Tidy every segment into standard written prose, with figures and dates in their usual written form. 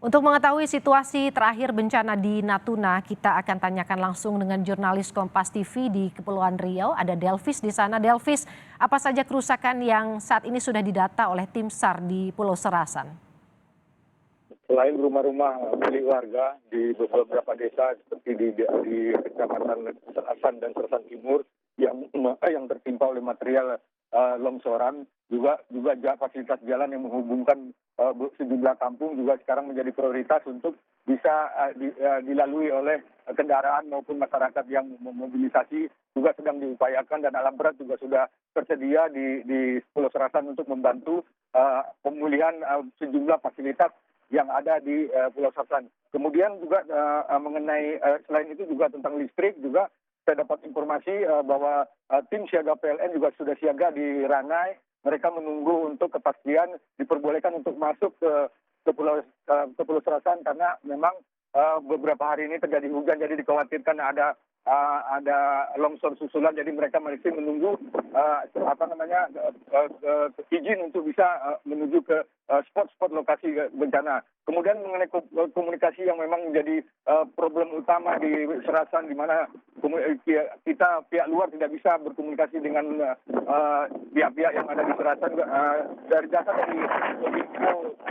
Untuk mengetahui situasi terakhir bencana di Natuna, kita akan tanyakan langsung dengan jurnalis Kompas TV di Kepulauan Riau. Ada Delvis di sana. Delvis, apa saja kerusakan yang saat ini sudah didata oleh tim SAR di Pulau Serasan? Selain rumah-rumah milik warga di beberapa desa seperti di Kecamatan Serasan dan Serasan Timur yang tertimpa oleh material longsoran, juga fasilitas jalan yang menghubungkan sejumlah kampung juga sekarang menjadi prioritas untuk bisa dilalui oleh kendaraan maupun masyarakat yang memobilisasi juga sedang diupayakan, dan alat berat juga sudah tersedia di Pulau Serasan untuk membantu pemulihan sejumlah fasilitas yang ada di Pulau Serasan. Kemudian juga mengenai selain itu juga tentang listrik, juga saya dapat informasi bahwa tim siaga PLN juga sudah siaga di Ranai. Mereka menunggu untuk kepastian diperbolehkan untuk masuk ke Pulau Serasan, karena memang beberapa hari ini terjadi hujan, jadi dikhawatirkan ada longsor susulan, jadi mereka masih menunggu izin untuk bisa menuju ke spot-spot lokasi bencana. Kemudian mengenai komunikasi yang memang menjadi problem utama di Serasan, di mana kita pihak luar tidak bisa berkomunikasi dengan pihak-pihak yang ada di Serasan. Dari data dari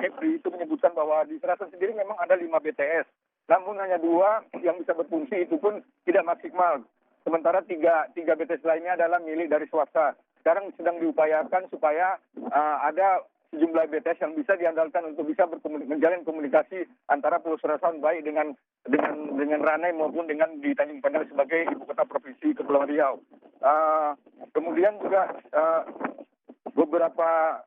Kepri itu menyebutkan bahwa di Serasan sendiri memang ada 5 BTS. Namun hanya 2 yang bisa berfungsi, itu pun tidak maksimal. Sementara 3 BTS lainnya adalah milik dari swasta. Sekarang sedang diupayakan supaya ada sejumlah BTS yang bisa diandalkan untuk bisa menjalin komunikasi antara Pulau Serasan baik dengan Ranai maupun dengan di Tanjung Pandan sebagai ibu kota provinsi Kepulauan Riau. Kemudian juga beberapa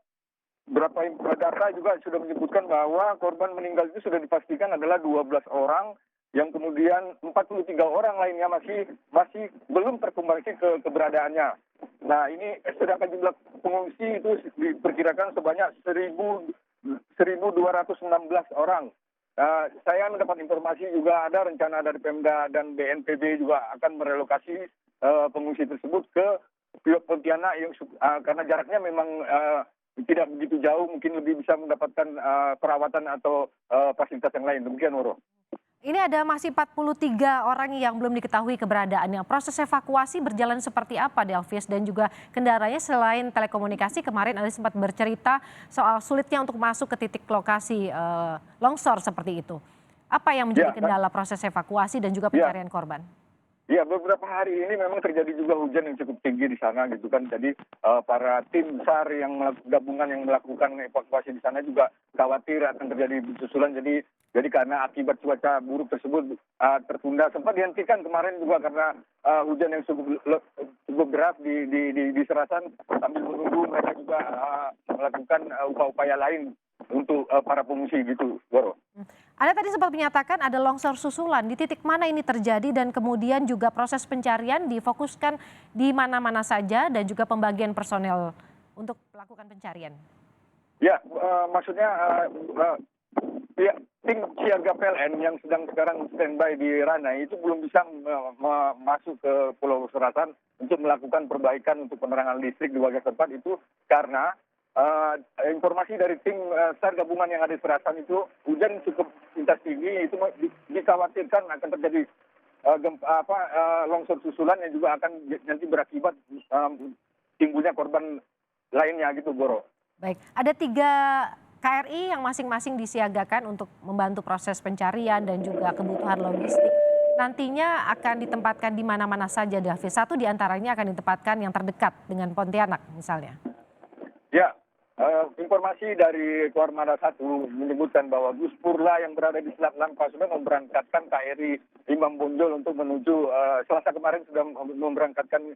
data juga sudah menyebutkan bahwa korban meninggal itu sudah dipastikan adalah 12 orang, yang kemudian 43 orang lainnya masih belum terkonfirmasi keberadaannya. Nah, ini sedangkan jumlah pengungsi itu diperkirakan sebanyak 1.216 orang. Saya mendapat informasi juga ada rencana dari Pemda dan BNPB juga akan merelokasi pengungsi tersebut ke Pontianak karena jaraknya memang tidak begitu jauh, mungkin lebih bisa mendapatkan perawatan atau fasilitas yang lain. Demikian, Nurul. Ini ada masih 43 orang yang belum diketahui keberadaannya. Proses evakuasi berjalan seperti apa, Delvis? Dan juga kendaraannya selain telekomunikasi, kemarin Anda sempat bercerita soal sulitnya untuk masuk ke titik lokasi longsor seperti itu. Apa yang menjadi kendala proses evakuasi dan juga pencarian korban? Ya, beberapa hari ini memang terjadi juga hujan yang cukup tinggi di sana gitu kan. Jadi para tim SAR yang gabungan yang melakukan evakuasi di sana juga khawatir akan terjadi susulan. Jadi karena akibat cuaca buruk tersebut tertunda, sempat dihentikan kemarin juga karena hujan yang cukup deras di Serasan, sambil menunggu mereka juga melakukan upaya-upaya lain untuk para pengungsi gitu, Boro. Anda tadi sempat menyatakan ada longsor susulan. Di titik mana ini terjadi dan kemudian juga proses pencarian difokuskan di mana-mana saja dan juga pembagian personel untuk melakukan pencarian? Ya, maksudnya tim siaga PLN yang sedang sekarang standby di Ranai itu belum bisa masuk ke Pulau Serasan untuk melakukan perbaikan untuk penerangan listrik di warga tempat itu karena informasi dari tim SAR gabungan yang ada di Serasan itu hujan cukup intensitas tinggi, itu dikhawatirkan akan terjadi longsor susulan yang juga akan nanti berakibat timbulnya korban lainnya gitu, Boro. Baik, ada 3 KRI yang masing-masing disiagakan untuk membantu proses pencarian dan juga kebutuhan logistik. Nantinya akan ditempatkan di mana-mana saja, Davis. 1 diantaranya akan ditempatkan yang terdekat dengan Pontianak misalnya. Ya, informasi dari Kormada 1 menyebutkan bahwa bus Purla yang berada di Selat Lampa sudah memberangkatkan KRI Imam Bonjol untuk menuju Selasa kemarin sudah memberangkatkan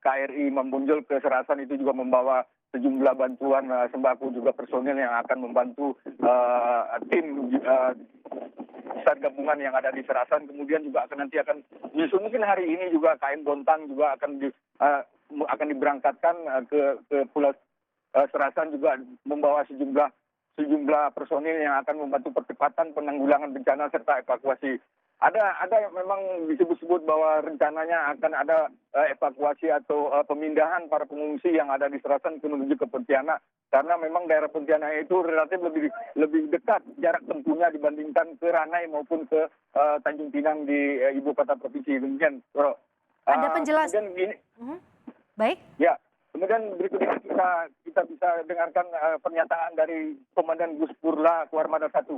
KRI Imam Bonjol ke Serasan, itu juga membawa sejumlah bantuan sembako juga personil yang akan membantu tim SAR gabungan yang ada di Serasan. Kemudian juga nanti akan menyusul mungkin hari ini juga KM Bontang juga akan diberangkatkan ke Pulau Serasan, juga membawa sejumlah personil yang akan membantu percepatan penanggulangan bencana serta evakuasi. ada yang memang disebut-sebut bahwa rencananya akan ada evakuasi atau pemindahan para pengungsi yang ada di Serasan menuju ke Pontianak, karena memang daerah Pontianak itu relatif lebih dekat jarak tempuhnya dibandingkan ke Ranai maupun ke Tanjung Pinang di ibu kota provinsi. Demikian, Bro. Ada penjelasan. Kemudian gini, Baik. ya. Kemudian berikutnya kita bisa dengarkan pernyataan dari Komandan Gus Purla Kuarmada 1.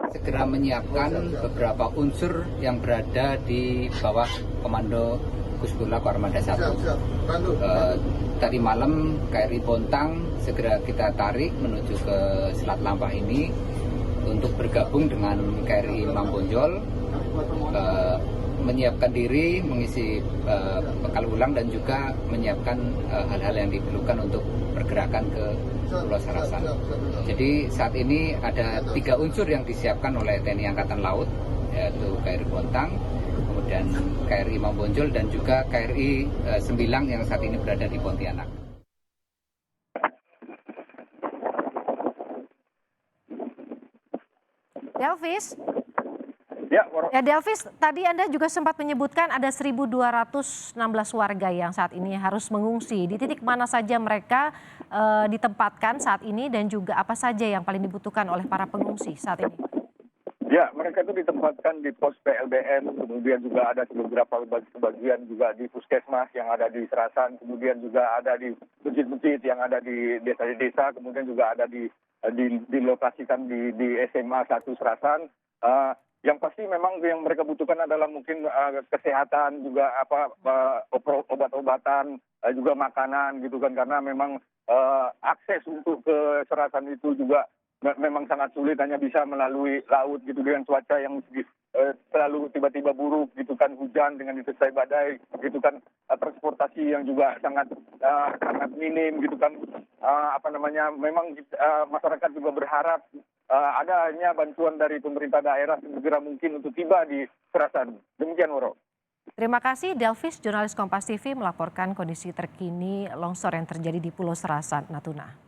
Segera menyiapkan beberapa unsur yang berada di bawah Komando Guspurla Kuarmada 1. Tadi malam KRI Bontang segera kita tarik menuju ke Selat Lampah ini untuk bergabung dengan KRI Mambonjol, menyiapkan diri, mengisi bekal ulang dan juga menyiapkan hal-hal yang diperlukan untuk pergerakan ke Pulau Serasan. Jadi saat ini ada 3 unsur yang disiapkan oleh TNI Angkatan Laut, yaitu KRI Bontang, kemudian KRI Mambonjol dan juga KRI Sembilang yang saat ini berada di Pontianak. Delvis. Ya, Delvis, tadi Anda juga sempat menyebutkan ada 1.216 warga yang saat ini harus mengungsi. Di titik mana saja mereka ditempatkan saat ini dan juga apa saja yang paling dibutuhkan oleh para pengungsi saat ini? Ya, mereka itu ditempatkan di pos PLBN, kemudian juga ada beberapa sebagian juga di puskesmas yang ada di Serasan, kemudian juga ada di masjid-masjid yang ada di desa-desa, kemudian juga ada dilokasikan di SMA 1 Serasan. Yang pasti memang yang mereka butuhkan adalah mungkin kesehatan, juga obat-obatan, juga makanan gitu kan, karena memang akses untuk ke Serasan itu juga memang sangat sulit, hanya bisa melalui laut gitu, dengan cuaca yang selalu tiba-tiba buruk gitu kan, hujan dengan disertai badai gitu kan, transportasi yang juga sangat minim gitu kan. Memang masyarakat juga berharap adanya bantuan dari pemerintah daerah segera mungkin untuk tiba di Serasan. Demikian, Woro. Terima kasih Delvis, jurnalis Kompas TV melaporkan kondisi terkini longsor yang terjadi di Pulau Serasan, Natuna.